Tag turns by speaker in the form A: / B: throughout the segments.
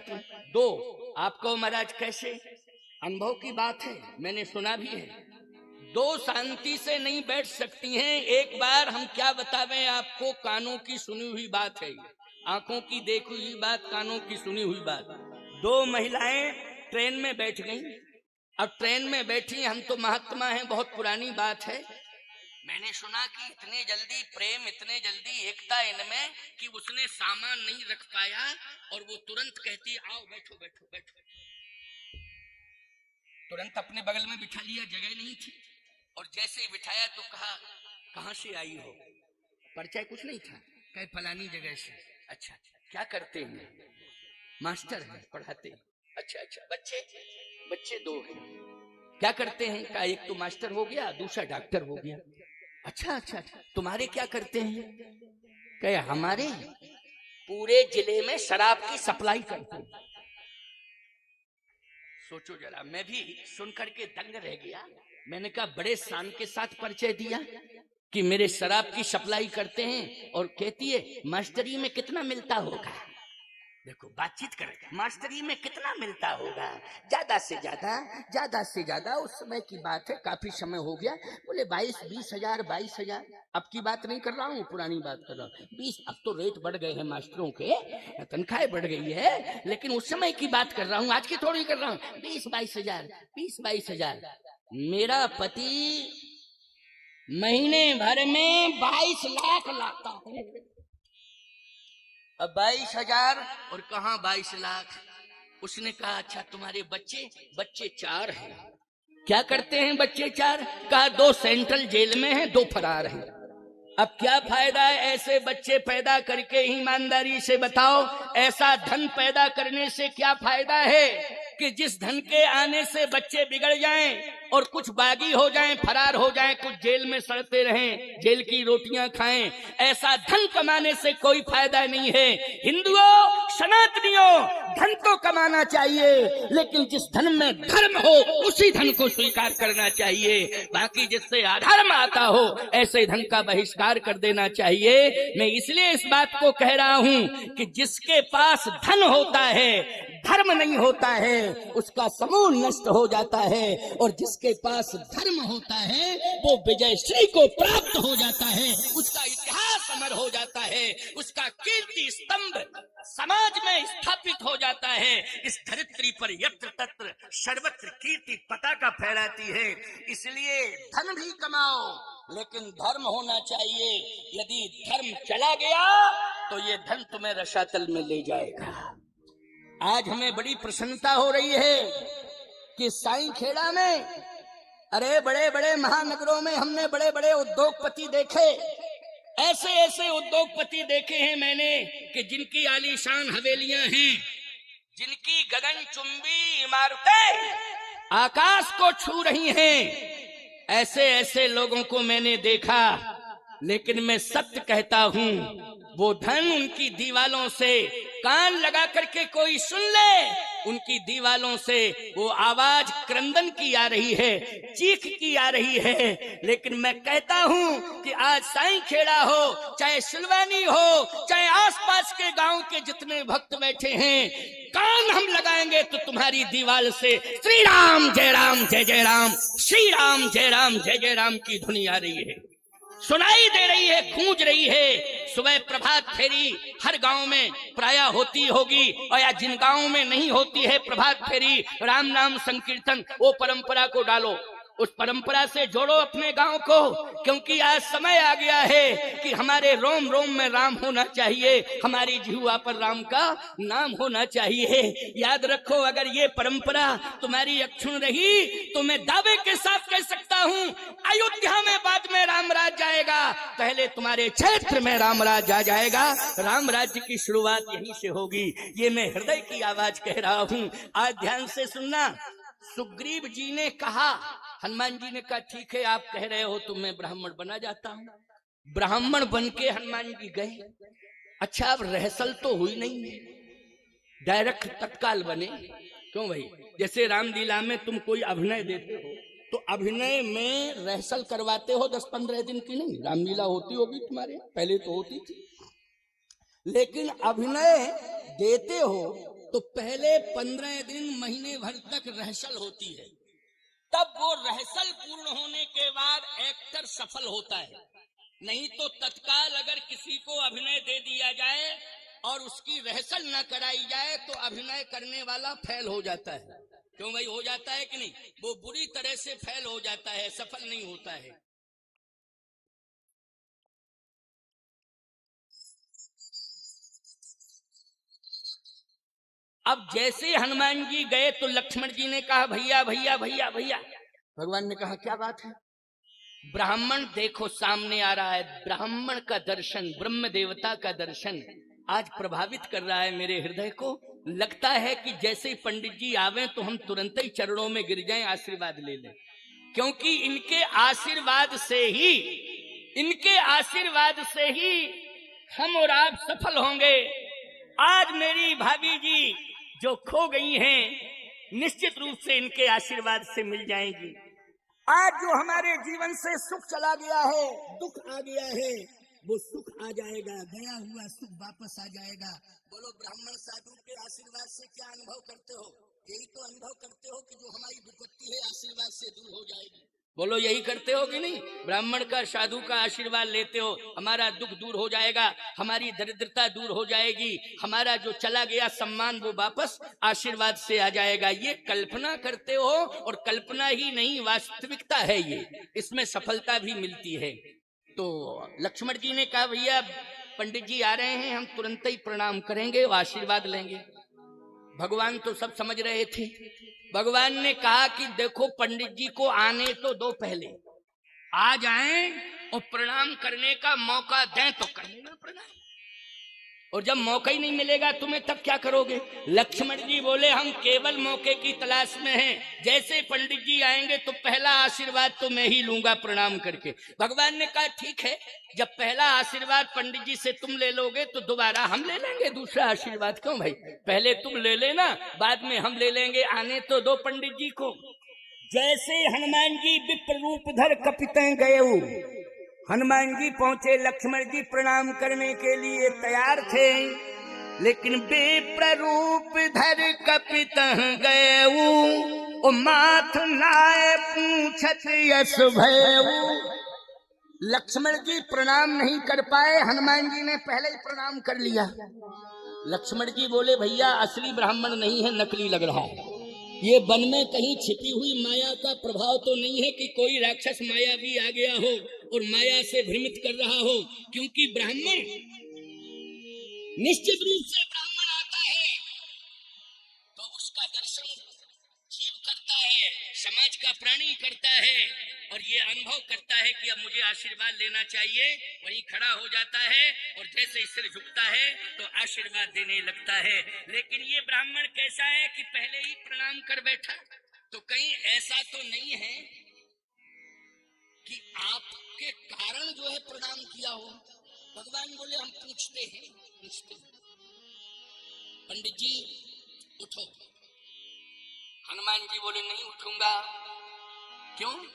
A: बात नहीं। दो, आपको महाराज कैसे, अनुभव की बात है, मैंने सुना भी है, दो शांति से नहीं बैठ सकती हैं। एक बार हम क्या बतावें आपको, कानों की सुनी हुई बात है, आंखों की देखी हुई बात, कानों की सुनी हुई बात। दो महिलाएं ट्रेन में बैठ गईं। अब ट्रेन में बैठी, हम तो महात्मा हैं, बहुत पुरानी बात है, मैंने सुना कि इतने जल्दी प्रेम, इतने जल्दी एकता इनमें कि उसने सामान नहीं रख पाया और वो तुरंत कहती आओ बैठो बैठो बैठो, तुरंत अपने बगल में बिठा लिया, जगह नहीं थी, और जैसे ही बिठाया तो कहा कहां से आई हो, परिचय कुछ नहीं था, कहे फलानी जगह से। अच्छा, क्या करते हैं? मास्टर है, पढ़ाते हैं। अच्छा, बच्चे दो हैं, क्या करते हैं? कहा एक तो मास्टर हो गया, दूसरा डॉक्टर हो गया। अच्छा, तुम्हारे क्या करते हैं? कहे हमारे पूरे जिले में शराब की सप्लाई करते हैं। सोचो जरा, मैं भी सुन करके दंग रह गया। मैंने कहा बड़े शान के साथ परिचय दिया कि मेरे शराब की सप्लाई करते हैं, और कहती है मास्टरी में कितना मिलता होगा। देखो बातचीत कर, मास्टरी में कितना मिलता होगा? ज्यादा से ज्यादा उस समय की बात है, काफी समय हो गया, बोले 20 हजार 22 हजार। अब की बात नहीं कर रहा हूँ, पुरानी बात कर रहा हूँ। 20, अब तो रेट बढ़ गए हैं मास्टरों के, तनख्वाहें बढ़ गई है, लेकिन उस समय की बात कर रहा हूँ, आज की थोड़ी कर रहा हूँ। 20-22 हजार। मेरा पति महीने भर में 22 लाख लाता है। अब 22 हजार और कहाँ 22 लाख। उसने कहा अच्छा तुम्हारे बच्चे 4 हैं। क्या करते हैं बच्चे 4? कहा 2 सेंट्रल जेल में हैं, 2 फरार हैं। अब क्या फायदा है ऐसे बच्चे पैदा करके? ईमानदारी से बताओ, ऐसा धन पैदा करने से क्या फायदा है कि जिस धन के आने से बच्चे बिगड़ जाएं और कुछ बागी हो जाएं, फरार हो जाएं, कुछ जेल में सड़ते रहें, जेल की रोटियां खाएं। ऐसा धन कमाने से कोई फायदा नहीं है। हिंदुओं, सनातनियों, धन तो कमाना चाहिए, लेकिन जिस धन में धर्म हो उसी धन को स्वीकार करना चाहिए। बाकी जिससे अधर्म आता हो ऐसे धन का बहिष्कार कर देना चाहिए। मैं इसलिए इस बात को कह रहा हूं कि जिसके पास धन होता है, धर्म नहीं होता है, उसका समूह नष्ट हो जाता है, और जिसके पास धर्म होता है वो विजय श्री को प्राप्त हो जाता है, उसका इतिहास अमर हो जाता है, उसका कीर्ति स्तंभ समाज में स्थापित हो जाता है। इस धरित्री पर यत्र तत्र सर्वत्र कीर्ति पताका फहराती है। इसलिए धन भी कमाओ, लेकिन धर्म होना चाहिए। यदि धर्म चला गया तो ये धन तुम्हें रसातल में ले जाएगा। आज हमें बड़ी प्रसन्नता हो रही है कि साईं खेड़ा में, अरे बड़े बड़े महानगरों में हमने बड़े बड़े उद्योगपति देखे, ऐसे उद्योगपति देखे हैं मैंने कि जिनकी आलीशान हवेलियां हैं, जिनकी गगनचुंबी इमारतें आकाश को छू रही हैं। ऐसे लोगों को मैंने देखा, लेकिन मैं सत्य कहता हूं, वो धन उनकी दीवालों से, कान लगा करके कोई सुन ले, उनकी दीवालों से वो आवाज क्रंदन की आ रही है, चीख की आ रही है। लेकिन मैं कहता हूं कि आज साईं खेड़ा हो, चाहे सिलवानी हो, चाहे आसपास के गांव के जितने भक्त बैठे हैं, कान हम लगाएंगे तो तुम्हारी दीवाल से श्री राम जय राम जय जय राम, श्री राम जय राम जय जय राम की धुनी आ रही है, सुनाई दे रही है, गूंज रही है। सुबह प्रभात फेरी हर गांव में प्रायः होती होगी, और या जिन गांवों में नहीं होती है प्रभात फेरी, राम नाम संकीर्तन, वो परंपरा को डालो, उस परंपरा से जोड़ो अपने गांव को, क्योंकि आज समय आ गया है कि हमारे रोम रोम में राम होना चाहिए, हमारी जिह्वा पर राम का नाम होना चाहिए। याद रखो, अगर ये परंपरा तुम्हारी अक्षुण रही तो मैं दावे के साथ कह सकता हूं, अयोध्या में बाद में राम राज जाएगा, पहले तुम्हारे क्षेत्र में राम राज आ जाएगा। राम राज्य की शुरुआत यहीं से होगी। ये मैं हृदय की आवाज कह रहा हूं, आज ध्यान से सुनना। सुग्रीव जी ने कहा, हनुमान जी ने कहा ठीक है आप कह रहे हो तो मैं ब्राह्मण बना जाता हूं। ब्राह्मण बन के हनुमान जी गए। अच्छा, अब रहसल तो हुई नहीं है, डायरेक्ट तत्काल बने। क्यों भाई? जैसे रामलीला में तुम कोई अभिनय देते हो तो अभिनय में रहसल करवाते हो 10-15 दिन की, नहीं रामलीला होती होगी तुम्हारे, पहले तो होती थी, लेकिन अभिनय देते हो तो पहले 15 दिन महीने भर तक रिहर्सल होती है, तब वो रिहर्सल पूर्ण होने के बाद एक्टर सफल होता है। नहीं तो तत्काल अगर किसी को अभिनय दे दिया जाए और उसकी रिहर्सल न कराई जाए तो अभिनय करने वाला फेल हो जाता है। क्यों भाई, हो जाता है कि नहीं? वो बुरी तरह से फेल हो जाता है, सफल नहीं होता है। अब जैसे हनुमान जी गए तो लक्ष्मण जी ने कहा भैया भैया भैया भैया। भगवान ने कहा क्या बात है? ब्राह्मण देखो सामने आ रहा है, ब्राह्मण का दर्शन, ब्रह्म देवता का दर्शन आज प्रभावित कर रहा है मेरे हृदय को। लगता है कि जैसे ही पंडित जी आवे तो हम तुरंत ही चरणों में गिर जाएं, आशीर्वाद ले लें, क्योंकि इनके आशीर्वाद से ही हम और आप सफल होंगे। आज मेरी भाभी जी जो खो गई हैं निश्चित रूप से इनके आशीर्वाद से मिल जाएंगी। आज जो हमारे जीवन से सुख चला गया है, दुख आ गया है, वो सुख आ जाएगा, गया हुआ सुख वापस आ जाएगा। बोलो, ब्राह्मण साधु के आशीर्वाद से क्या अनुभव करते हो? यही तो अनुभव करते हो कि जो हमारी विपत्ति है आशीर्वाद से दूर हो जाएगी। बोलो, यही करते हो कि नहीं? ब्राह्मण का, साधु का आशीर्वाद लेते हो, हमारा दुख दूर हो जाएगा, हमारी दरिद्रता दूर हो जाएगी, हमारा जो चला गया सम्मान वो वापस आशीर्वाद से आ जाएगा। ये कल्पना करते हो, और कल्पना ही नहीं वास्तविकता है ये, इसमें सफलता भी मिलती है। तो लक्ष्मण जी ने कहा भैया पंडित जी आ रहे हैं, हम तुरंत ही प्रणाम करेंगे, आशीर्वाद लेंगे। भगवान तो सब समझ रहे थे। भगवान ने कहा कि देखो पंडित जी को आने तो दो, पहले आ जाएं और प्रणाम करने का मौका दें तो कर लेना प्रणाम, और जब मौका ही नहीं मिलेगा तुम्हें तब क्या करोगे? लक्ष्मण जी बोले हम केवल मौके की तलाश में हैं, जैसे पंडित जी आएंगे तो पहला आशीर्वाद तो मैं ही लूंगा प्रणाम करके। भगवान ने कहा ठीक है, जब पहला आशीर्वाद पंडित जी से तुम ले लोगे तो दोबारा हम ले लेंगे दूसरा आशीर्वाद। क्यों भाई, पहले तुम ले लेना, बाद में हम ले लेंगे, आने तो दो पंडित जी को। जैसे हनुमान जी विप्र रूप धर कपितें गए, हनुमान जी पहुंचे, लक्ष्मण जी प्रणाम करने के लिए तैयार थे, लेकिन विप्र रूप धर कपितें गए, माथ लाए पूछत यश भयऊ। लक्ष्मण जी प्रणाम नहीं कर पाए, हनुमान जी ने पहले ही प्रणाम कर लिया। लक्ष्मण जी बोले भैया असली ब्राह्मण नहीं है, नकली लग रहा है, ये वन में कहीं छिपी हुई माया का प्रभाव तो नहीं है कि कोई राक्षस माया भी आ गया हो और माया से भ्रमित कर रहा हो, क्योंकि ब्राह्मण निश्चित रूप से ब्राह्मण आता है तो उसका दर्शन जीव करता है, समाज का प्राणी करता है, और ये अनुभव करता है कि अब मुझे आशीर्वाद लेना चाहिए, वहीं खड़ा हो जाता है और जैसे सिर झुकता है तो आशीर्वाद देने लगता है। लेकिन ये ब्राह्मण कैसा है कि पहले ही प्रणाम कर बैठा। तो कहीं ऐसा तो नहीं है कि आपके कारण जो है प्रणाम किया हो? भगवान बोले हम पूछते हैं। पंडित जी उठो। हनुमान जी बोले नहीं उठूंगा। क्यों?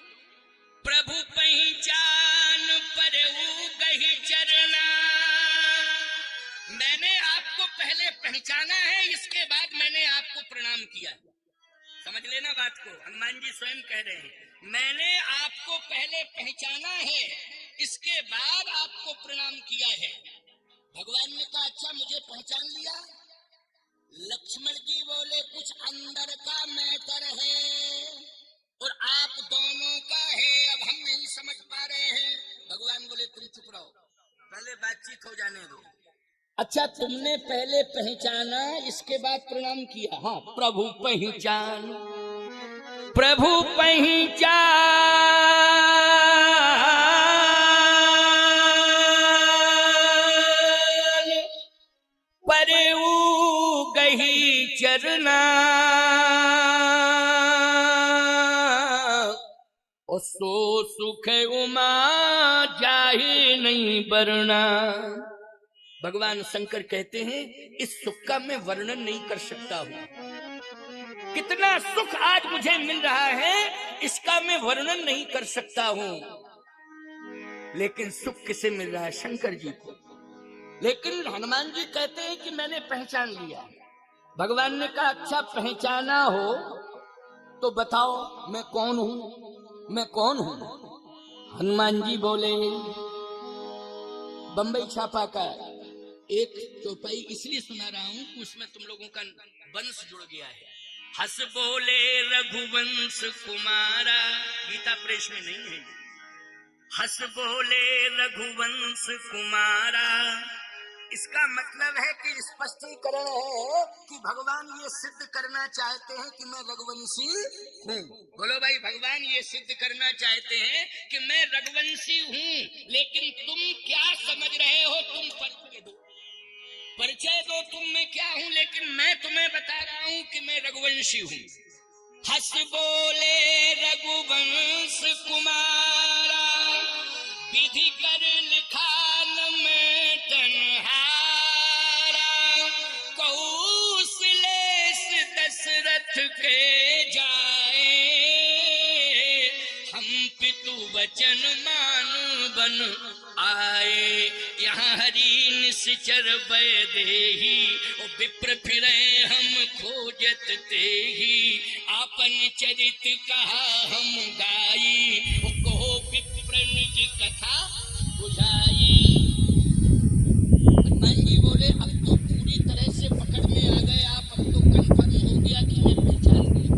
A: प्रभु पहचान परऊ गही चरना, मैंने आपको पहले पहचाना है, इसके बाद मैंने आपको प्रणाम किया। समझ लेना बात को, हनुमान जी स्वयं कह रहे हैं मैंने आपको पहले पहचाना है, इसके बाद आपको प्रणाम किया है। भगवान ने कहा अच्छा मुझे पहचान लिया। लक्ष्मण जी बोले कुछ अंदर का मैटर है और आप दोनों का है, अब हम नहीं समझ पा रहे हैं। भगवान बोले तुम चुप रहो, पहले बातचीत हो जाने दो। अच्छा तुमने पहले पहचाना, इसके बाद प्रणाम किया। हाँ, प्रभु पहचान, प्रभु पहचान परऊ गही चरना, और सो सुख उमा जाहि नहीं बरना। भगवान शंकर कहते हैं इस सुख का मैं वर्णन नहीं कर सकता हूं। कितना सुख आज मुझे मिल रहा है इसका मैं वर्णन नहीं कर सकता हूं। लेकिन सुख किसे मिल रहा है? शंकर जी को। लेकिन हनुमान जी कहते हैं कि मैंने पहचान लिया। भगवान ने कहा अच्छा पहचाना हो तो बताओ मैं कौन हूं, मैं कौन हूं। हनुमान जी बोले, बंबई छापा का एक चौपाई इसलिए सुना रहा हूं कि उसमें तुम लोगों का वंश जुड़ गया है। हंस बोले रघुवंश कुमारा, गीता प्रेस में नहीं है। हंस बोले रघुवंश कुमारा, इसका मतलब है कि स्पष्टीकरण है कि भगवान ये सिद्ध करना चाहते हैं कि मैं रघुवंशी हूँ। बोलो भाई, भगवान ये सिद्ध करना चाहते हैं कि मैं रघुवंशी हूँ। लेकिन तुम क्या समझ रहे हो? तुम परिचय दो तुम मैं क्या हूँ, लेकिन मैं तुम्हें बता रहा हूँ कि मैं रघुवंशी हूँ। हंस बोले रघुवंश कुमारा, विधि कर लिखान में तन्हारा, कौशलेश दशरथ के जाए, हम पितु वचन मान बन आए। यहाँ हरि निश्चर वैदेही, विप्र फिरे हम खोजत तेही, आपन चरित कहा हम गाई, कहो विप्र निज कथा बुझाई। हनुमान जी बोले अब तो पूरी तरह से पकड़ में आ गए आप, अब तो कंफर्म हो गया कि मैं पहचान गया।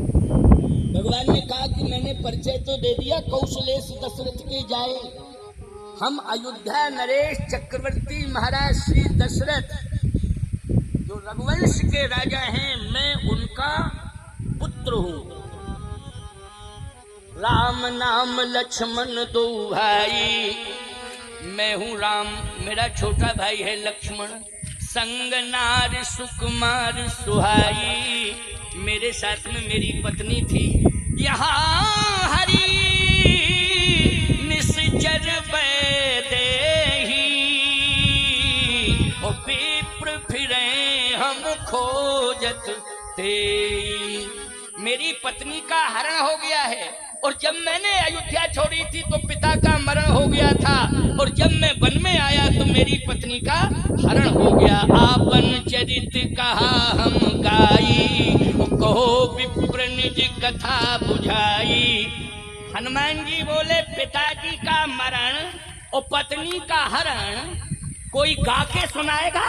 A: भगवान ने कहा कि मैंने परिचय तो दे दिया, कौशलेश दशरथ के जाए, हम अयोध्या नरेश चक्रवर्ती महाराज श्री दशरथ जो रघुवंश के राजा हैं, मैं उनका पुत्र हूँ। राम नाम लक्ष्मण दो भाई, मैं हूँ राम, मेरा छोटा भाई है लक्ष्मण। संग नार सुकुमार सुहाई, मेरे साथ में मेरी पत्नी थी। यहाँ हरि निश्चर वैदेही, और विप्र फिरे हम खोजत तेई। मेरी पत्नी का हरण हो गया है, और जब मैंने अयोध्या छोड़ी थी तो पिता का मरण हो गया था, और जब मैं वन में आया तो मेरी पत्नी का हरण हो गया। आपन चरित कहा हम गाई, कहो विप्र निज कथा बुझाई। हनुमान जी बोले पिताजी का मरण और पत्नी का हरण कोई गा के सुनाएगा?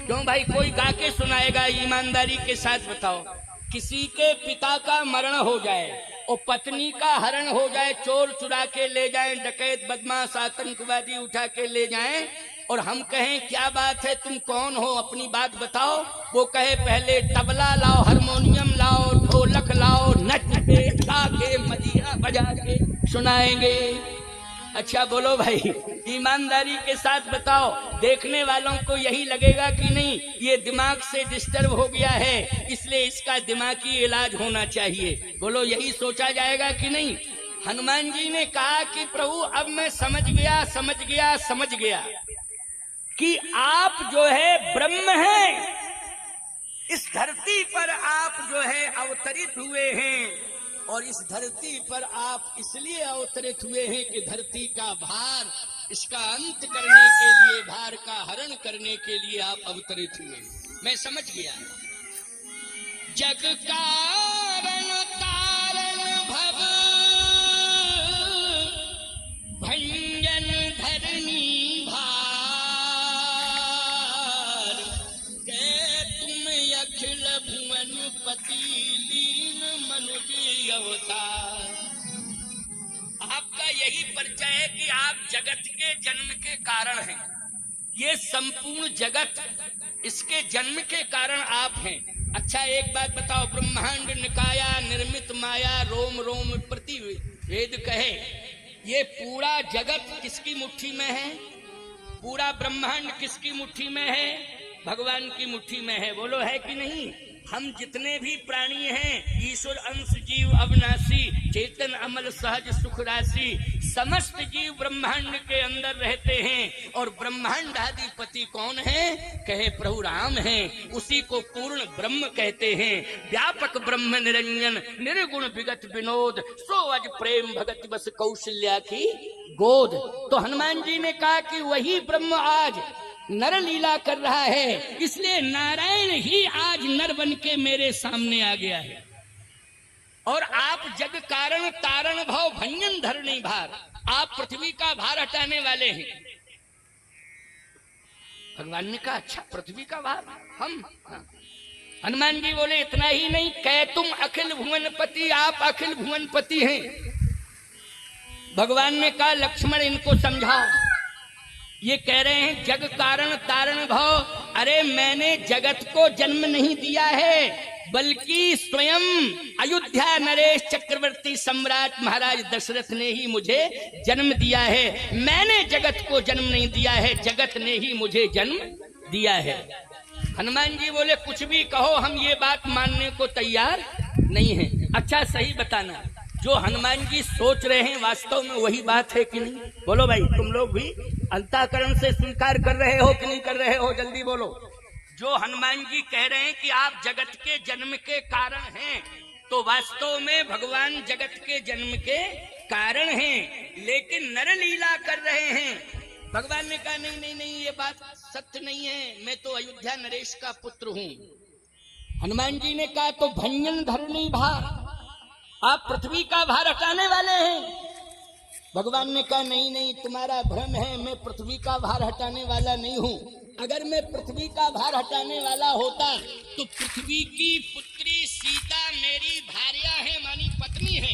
A: क्यों भाई, कोई गा के सुनाएगा? ईमानदारी के साथ बताओ, किसी के पिता का मरण हो जाए और पत्नी का हरण हो जाए, चोर चुरा के ले जाएं, डकैत बदमाश आतंकवादी उठा के ले जाएं, और हम कहें क्या बात है, तुम कौन हो, अपनी बात बताओ। वो कहे पहले तबला लाओ, हारमोनियम लाओ, ढोलक लाओ, नच के गा के मजीरा बजा के सुनाएंगे। अच्छा बोलो भाई, ईमानदारी के साथ बताओ, देखने वालों को यही लगेगा कि नहीं ये दिमाग से डिस्टर्ब हो गया है, इसलिए इसका दिमागी इलाज होना चाहिए। बोलो यही सोचा जाएगा कि नहीं? हनुमान जी ने कहा कि प्रभु अब मैं समझ गया कि आप जो है ब्रह्म हैं, इस धरती पर आप जो है अवतरित हुए हैं, और इस धरती पर आप इसलिए अवतरित हुए हैं कि धरती का भार, इसका अंत करने के लिए, भार का हरण करने के लिए आप अवतरित हुए। मैं समझ गया। जग कारण तारण भव भंजन धरनी भार, के तुम अखिल भुवन पति लीन मनुज अवतार। आपका यही परिचय है कि आप जगत के जन्म के कारण हैं। ये संपूर्ण जगत, इसके जन्म के कारण आप हैं। अच्छा एक बात बताओ, ब्रह्मांड निकाया निर्मित माया, रोम रोम प्रति वेद कहे, ये पूरा जगत किसकी मुट्ठी में है? पूरा ब्रह्मांड किसकी मुट्ठी में है? भगवान की मुट्ठी में है। बोलो है कि नहीं? हम जितने भी प्राणी हैं, ईश्वर अंश जीव अविनाशी, चेतन अमल सहज सुख राशि, समस्त जीव ब्रह्मांड के अंदर रहते हैं। और ब्रह्मांड आदिपति कौन है? कहे प्रभु राम हैं। उसी को पूर्ण ब्रह्म कहते हैं। व्यापक ब्रह्म निरंजन, निर्गुण विगत विनोद, सो अज प्रेम भगत बस कौशल्या की गोद। तो हनुमान जी ने कहा कि वही ब्रह्म आज नर लीला कर रहा है, इसलिए नारायण ही आज नर बन के मेरे सामने आ गया है। और आप जग कारण तारण भाव भंजन धरणी भार, आप पृथ्वी का भार हटाने वाले हैं। भगवान ने कहा अच्छा पृथ्वी का भार हम? हाँ। हनुमान जी बोले इतना ही नहीं, कह तुम अखिल भुवन पति, आप अखिल भुवन पति हैं। भगवान ने कहा लक्ष्मण इनको समझाओ, ये कह रहे हैं जग कारण तारण भाव। अरे मैंने जगत को जन्म नहीं दिया है, बल्कि स्वयं अयोध्या नरेश चक्रवर्ती सम्राट महाराज दशरथ ने ही मुझे जन्म दिया है। मैंने जगत को जन्म नहीं दिया है, जगत ने ही मुझे जन्म दिया है। हनुमान जी बोले कुछ भी कहो, हम ये बात मानने को तैयार नहीं है। अच्छा सही बताना, जो हनुमान जी सोच रहे हैं वास्तव में वही बात है कि नहीं? बोलो भाई, तुम लोग भी अंतःकरण से स्वीकार कर रहे हो कि नहीं कर रहे हो? जल्दी बोलो। जो हनुमान जी कह रहे हैं कि आप जगत के जन्म के कारण हैं, तो वास्तव में भगवान जगत के जन्म के कारण हैं, लेकिन नर लीला कर रहे हैं। भगवान ने कहा नहीं नहीं नहीं, ये बात सत्य नहीं है, मैं तो अयोध्या नरेश का पुत्र हूँ। हनुमान जी ने कहा तो भंजन धरणी भार, आप पृथ्वी का भार हटाने वाले हैं। भगवान ने कहा नहीं नहीं, तुम्हारा भ्रम है, मैं पृथ्वी का भार हटाने वाला नहीं हूँ। अगर मैं पृथ्वी का भार हटाने वाला होता तो पृथ्वी की पुत्री सीता मेरी भार्या है, मानी पत्नी है,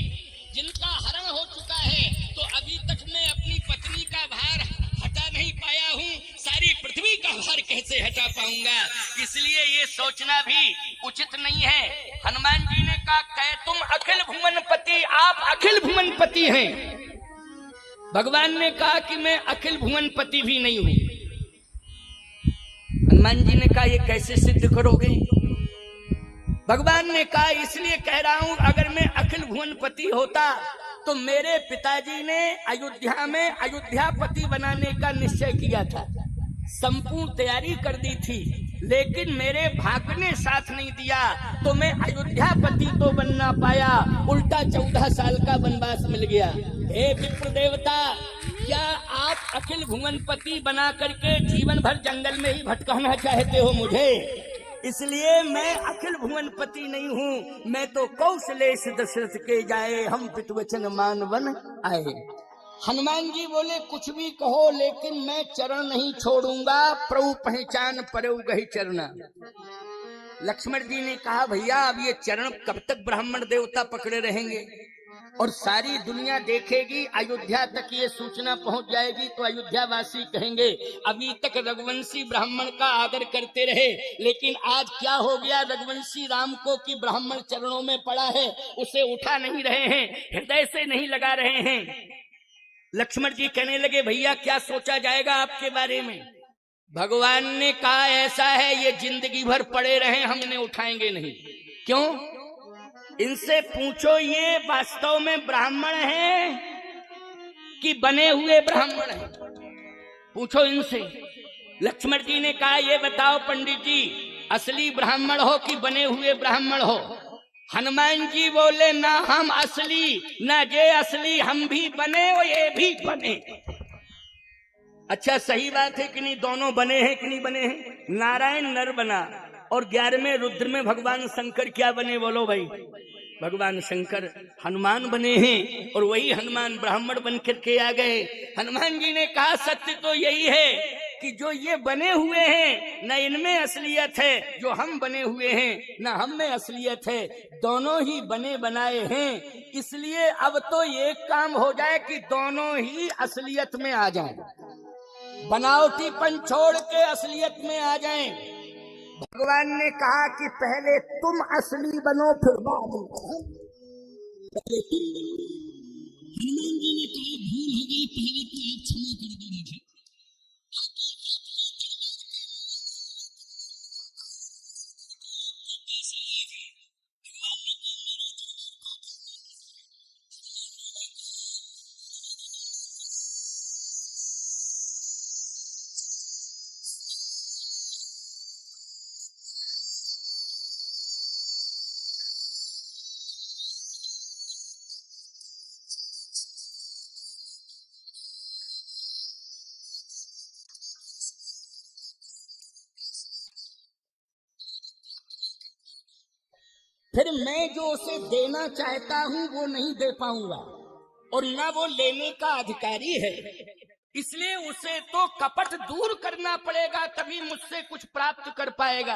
A: जिनका हरण हो चुका है, तो अभी तक मैं अपनी पत्नी का भार हटा नहीं पाया हूँ, सारी पृथ्वी का भार कैसे हटा पाऊंगा? इसलिए ये सोचना भी उचित नहीं है। हनुमान जी ने कहा कह तुम अखिल भुवन पति, आप अखिल भुवन पति हैं। भगवान ने कहा कि मैं अखिल भुवन पति भी नहीं हूं। हनुमान जी ने कहा ये कैसे सिद्ध करोगे? भगवान ने कहा इसलिए कह रहा हूं, अगर मैं अखिल भुवन पति होता तो मेरे पिताजी ने अयोध्या में अयोध्यापति बनाने का निश्चय किया था, संपूर्ण तैयारी कर दी थी, लेकिन मेरे भाग्य ने साथ नहीं दिया, तो मैं अयोध्यापति तो बन ना पाया, उल्टा 14 साल का वनवास मिल गया। हे विप्र देवता, क्या आप अखिल भुवन पति बना करके जीवन भर जंगल में ही भटकाना चाहते हो मुझे? इसलिए मैं अखिल भुवन पति नहीं हूँ, मैं तो कौशलेश दशरथ के जाए, हम पितवचन मान वन आए। हनुमान जी बोले कुछ भी कहो, लेकिन मैं चरण नहीं छोड़ूंगा, प्रभु पहचान परऊ गही चरना। लक्ष्मण जी ने कहा भैया अब ये चरण कब तक ब्राह्मण देवता पकड़े रहेंगे, और सारी दुनिया देखेगी, अयोध्या तक ये सूचना पहुंच जाएगी, तो अयोध्यावासी कहेंगे अभी तक रघुवंशी ब्राह्मण का आदर करते रहे, लेकिन आज क्या हो गया रघुवंशी राम को कि ब्राह्मण चरणों में पड़ा है, उसे उठा नहीं रहे हैं, हृदय से नहीं लगा रहे हैं। लक्ष्मण जी कहने लगे भैया क्या सोचा जाएगा आपके बारे में? भगवान ने कहा ऐसा है, ये जिंदगी भर पड़े रहे, हम इन्हें उठाएंगे नहीं। क्यों? इनसे पूछो ये वास्तव में ब्राह्मण हैं कि बने हुए ब्राह्मण हैं, पूछो इनसे। लक्ष्मण जी ने कहा ये बताओ पंडित जी, असली ब्राह्मण हो कि बने हुए ब्राह्मण हो? हनुमान जी बोले ना हम असली, ना ये असली, हम भी बने और ये भी बने। अच्छा सही बात है कि नहीं? दोनों बने हैं कि नहीं बने हैं? नारायण नर बना और 11वें रुद्र में भगवान शंकर क्या बने? बोलो भाई, भगवान शंकर हनुमान बने हैं, और वही हनुमान ब्राह्मण बन करके आ गए। हनुमान जी ने कहा सत्य तो यही है कि जो ये बने हुए हैं न इनमें असलियत है, जो हम बने हुए हैं न हम में असलियत है, दोनों ही बने बनाए हैं। इसलिए अब तो ये काम हो जाए कि दोनों ही असलियत में आ जाएं, बनावटीपन छोड़ के असलियत में आ जाएं। भगवान ने कहा कि पहले तुम असली बनो फिर बाद में पहले तुम बनो। हनुमान जी ने कहा भूल हो गई, पहले तो आप क्षमा कर दो मुझे। फिर मैं जो उसे देना चाहता हूं वो नहीं दे पाऊंगा और ना वो लेने का अधिकारी है, इसलिए उसे तो कपट दूर करना पड़ेगा, तभी मुझसे कुछ प्राप्त कर पाएगा।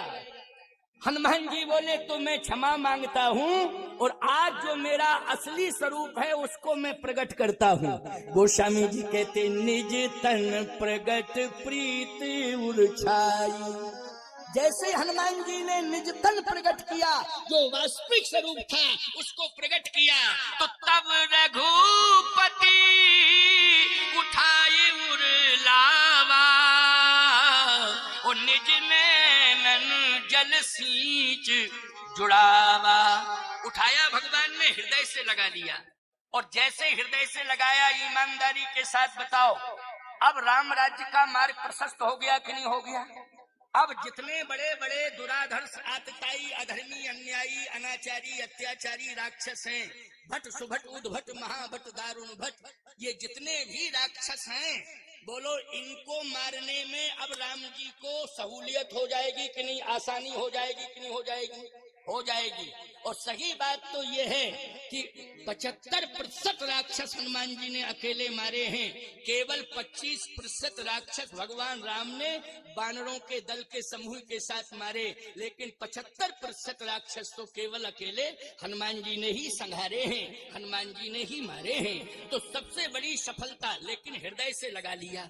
A: हनुमान जी बोले तो मैं क्षमा मांगता हूँ और आज जो मेरा असली स्वरूप है उसको मैं प्रकट करता हूँ। गोस्वामी जी कहते निज तन प्रगट प्रीत उर्छाई। जैसे हनुमान जी ने निज तन प्रकट किया, जो वास्तविक स्वरूप था उसको प्रकट किया, तो तब रघुपति उठाए उरलावा और निज नैनन जल सींच जुड़ावा। उठाया भगवान ने, हृदय से लगा लिया, और जैसे हृदय से लगाया, ईमानदारी के साथ बताओ अब राम राज्य का मार्ग प्रशस्त हो गया कि नहीं हो गया? अब जितने बड़े बड़े दुराधर्ष, आतताई, अधर्मी, अन्यायी, अनाचारी, अत्याचारी राक्षस हैं, भट, सुभट, उद्भट, महाभट, दारुण भट, ये जितने भी राक्षस हैं, बोलो इनको मारने में अब राम जी को सहूलियत हो जाएगी कि नहीं, आसानी हो जाएगी कि नहीं हो जाएगी? हो जाएगी। और सही बात तो ये है कि 75% राक्षस हनुमान जी ने अकेले मारे हैं, केवल 25% राक्षस भगवान राम ने वानरों के दल के समूह के साथ मारे, लेकिन 75% राक्षस तो केवल अकेले हनुमान जी ने ही संहारे हैं, हनुमान जी ने ही मारे हैं। तो सबसे बड़ी सफलता, लेकिन हृदय से लगा लिया।